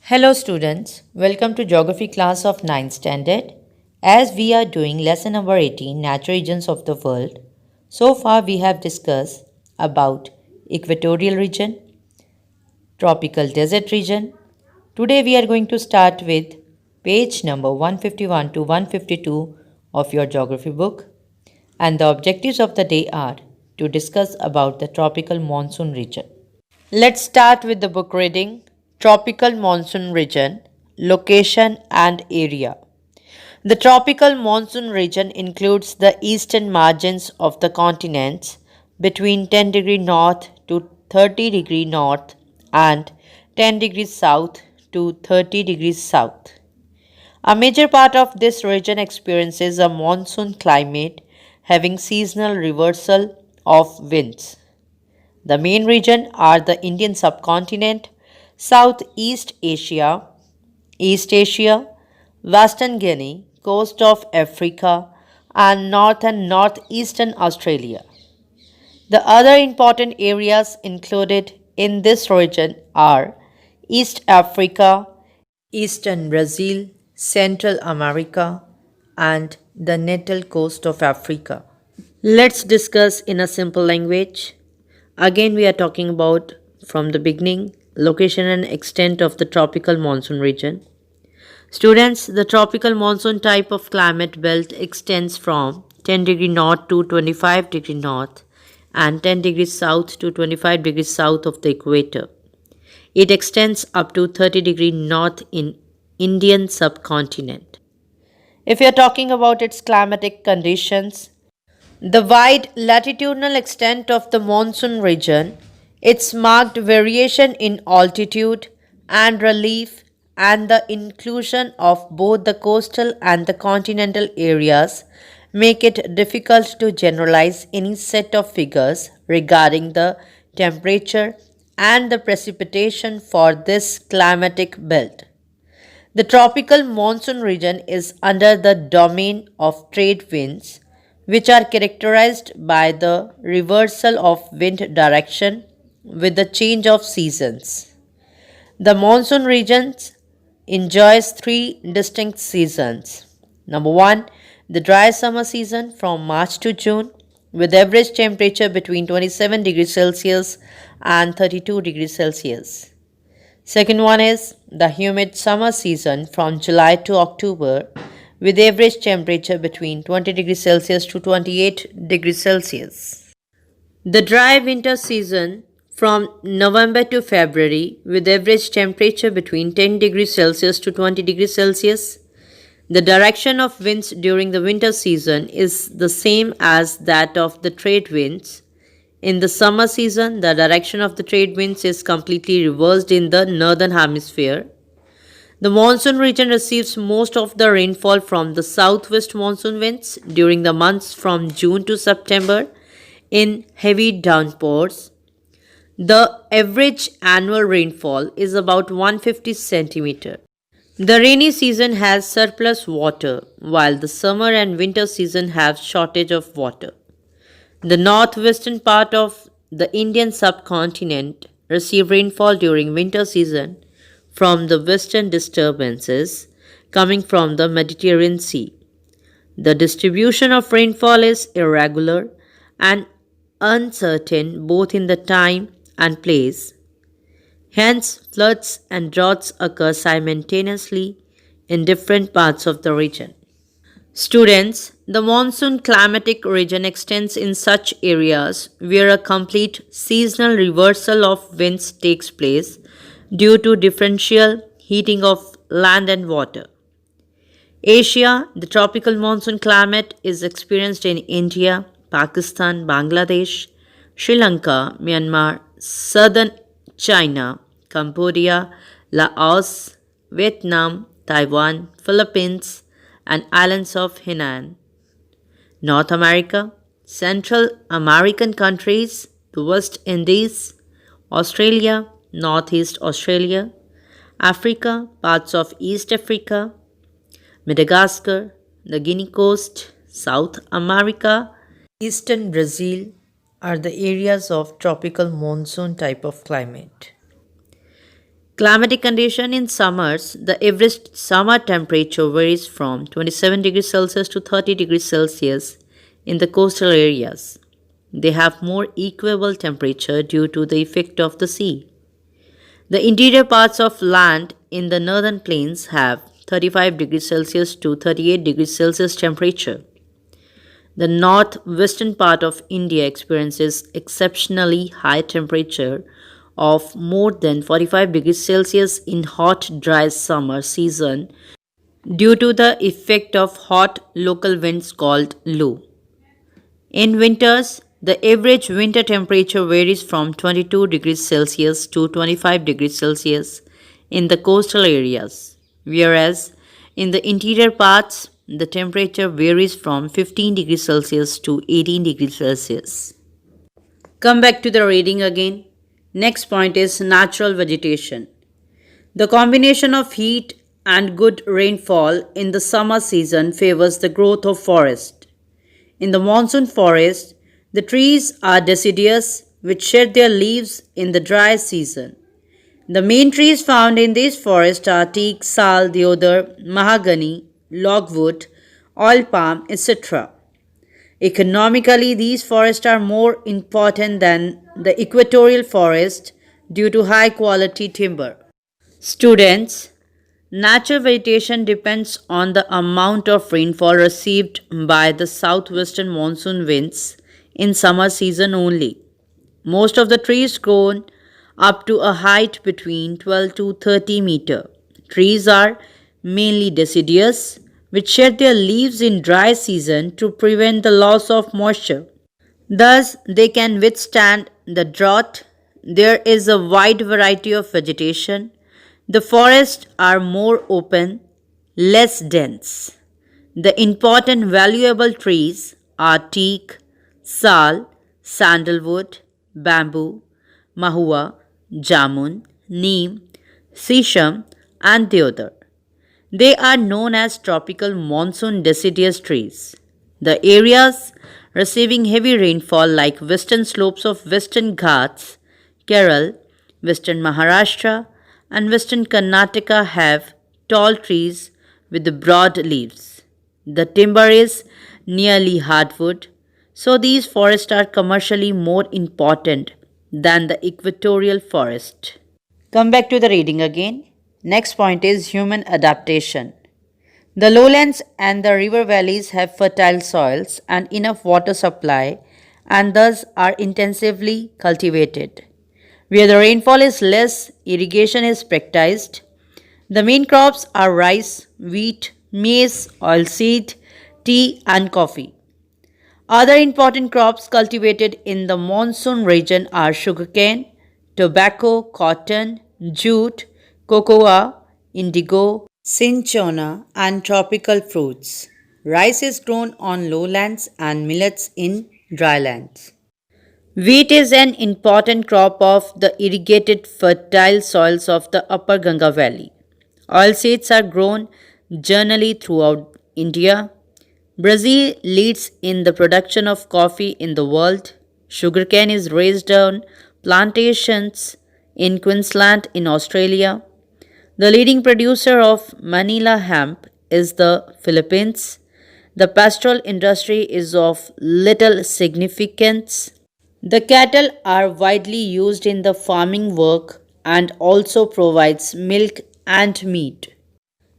Hello students, welcome to geography class of 9th standard. As we are doing lesson number 18 natural regions of the world, so far we have discussed about equatorial region, tropical desert region. Today we are going to start with page number 151 to 152 of your geography book, and the objectives of the day are to discuss about the tropical monsoon region. Let's start with the book reading. Tropical monsoon region, location and area. The tropical monsoon region includes the eastern margins of the continents between 10° north to 30° north and 10 degrees south to 30 degrees south. A major part of this region experiences a monsoon climate having seasonal reversal of winds. The main region are the Indian subcontinent, Southeast Asia, East Asia, Western Guinea, coast of Africa, and North and Northeastern Australia. The other important areas included in this region are East Africa, Eastern Brazil, Central America, and the natal coast of Africa. Let's discuss in a simple language. Again, we are talking about from the beginning location and extent of the tropical monsoon region. Students, the tropical monsoon type of climate belt extends from 10° north to 25° north and 10 degrees south to 25 degrees south of the equator. It extends up to 30° north in Indian subcontinent. If you are talking about its climatic conditions, the wide latitudinal extent of the monsoon region, its marked variation in altitude and relief, and the inclusion of both the coastal and the continental areas make it difficult to generalize any set of figures regarding the temperature and the precipitation for this climatic belt. The tropical monsoon region is under the domain of trade winds, which are characterized by the reversal of wind direction with the change of seasons. The monsoon region enjoys three distinct seasons. Number one, the dry summer season from March to June, with average temperature between 27 degrees Celsius and 32 degrees Celsius. Second one is the humid summer season from July to October, with average temperature between 20 degrees Celsius to 28 degrees Celsius. The dry winter season from November to February, with average temperature between 10 degrees Celsius to 20 degrees Celsius. The direction of winds during the winter season is the same as that of the trade winds. In the summer season, the direction of the trade winds is completely reversed in the northern hemisphere. The monsoon region receives most of the rainfall from the southwest monsoon winds during the months from June to September in heavy downpours. The average annual rainfall is about 150 centimeter. The rainy season has surplus water, while the summer and winter season have shortage of water. The northwestern part of the Indian subcontinent receive rainfall during winter season from the western disturbances coming from the Mediterranean Sea. The distribution of rainfall is irregular and uncertain both in the time and place. Hence, floods and droughts occur simultaneously in different parts of the region. Students, the monsoon climatic region extends in such areas where a complete seasonal reversal of winds takes place due to differential heating of land and water. Asia, the tropical monsoon climate is experienced in India, Pakistan, Bangladesh, Sri Lanka, Myanmar, southern China, Cambodia, Laos, Vietnam, Taiwan, Philippines, and islands of Hainan. North America, Central American countries, the West Indies, Australia, Northeast Australia, Africa, parts of East Africa, Madagascar, the Guinea Coast, South America, Eastern Brazil are the areas of tropical monsoon type of climate. Climatic condition in summers, the average summer temperature varies from 27 degrees Celsius to 30 degrees Celsius in the coastal areas. They have more equable temperature due to the effect of the sea. The interior parts of land in the northern plains have 35 degrees Celsius to 38 degrees Celsius temperature. The northwestern part of India experiences exceptionally high temperature of more than 45 degrees Celsius in hot dry summer season due to the effect of hot local winds called Lu. In winters, the average winter temperature varies from 22 degrees Celsius to 25 degrees Celsius in the coastal areas, whereas in the interior parts, the temperature varies from 15 degrees Celsius to 18 degrees Celsius. Come back to the reading again. Next point is natural vegetation. The combination of heat and good rainfall in the summer season favors the growth of forest. In the monsoon forest, the trees are deciduous, which shed their leaves in the dry season. The main trees found in these forests are teak, sal, deodar, mahogany, logwood, oil palm, etc. Economically, these forests are more important than the equatorial forest due to high quality timber. Students, natural vegetation depends on the amount of rainfall received by the southwestern monsoon winds in summer season only. Most of the trees grow up to a height between 12 to 30 meter. Trees are mainly deciduous, which shed their leaves in dry season to prevent the loss of moisture. Thus, they can withstand the drought. There is a wide variety of vegetation. The forests are more open, less dense. The important valuable trees are teak, sal, sandalwood, bamboo, mahua, jamun, neem, sisam, and deodar. They are known as tropical monsoon deciduous trees. The areas receiving heavy rainfall like western slopes of Western Ghats, Kerala, Western Maharashtra, and Western Karnataka have tall trees with broad leaves. The timber is nearly hardwood, so these forests are commercially more important than the equatorial forest. Come back to the reading again. Next point is human adaptation. The lowlands and the river valleys have fertile soils and enough water supply and thus are intensively cultivated. Where the rainfall is less, irrigation is practiced. The main crops are rice, wheat, maize, oilseed, tea, and coffee. Other important crops cultivated in the monsoon region are sugarcane, tobacco, cotton, jute, cocoa, indigo, cinchona, and tropical fruits. Rice is grown on lowlands and millets in drylands. Wheat is an important crop of the irrigated fertile soils of the upper Ganga Valley. Oilseeds are grown generally throughout India. Brazil leads in the production of coffee in the world. Sugarcane is raised on plantations in Queensland in Australia. The leading producer of Manila hemp is the Philippines. The pastoral industry is of little significance. The cattle are widely used in the farming work and also provides milk and meat.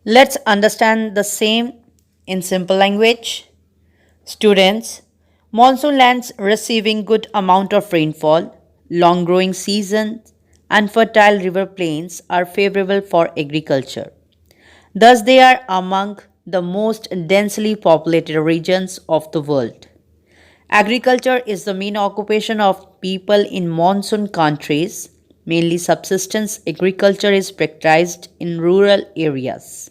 Let's understand the same in simple language. Students, monsoon lands receiving good amount of rainfall, long growing seasons and fertile river plains are favorable for agriculture. Thus they are among the most densely populated regions of the world. Agriculture is the main occupation of people in monsoon countries. Mainly subsistence agriculture is practiced in rural areas.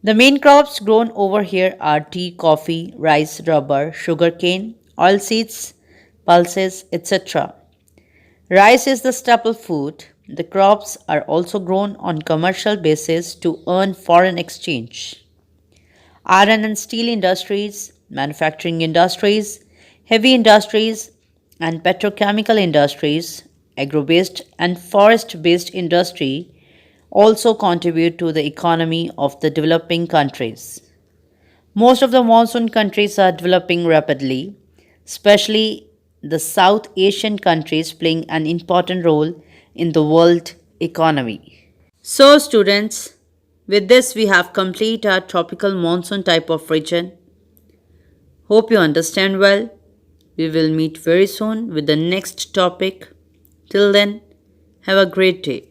The main crops grown over here are tea, coffee, rice, rubber, sugarcane, oilseeds, pulses, etc. Rice is the staple food. The crops are also grown on commercial basis to earn foreign exchange. Iron and steel industries, manufacturing industries, heavy industries, and petrochemical industries agro-based and forest-based industry also contribute to the economy of the developing countries. Most of the monsoon countries are developing rapidly, especially the South Asian countries playing an important role in the world economy. So, students, with this we have completed our tropical monsoon type of region. Hope you understand well. We will meet very soon with the next topic. Till then, have a great day.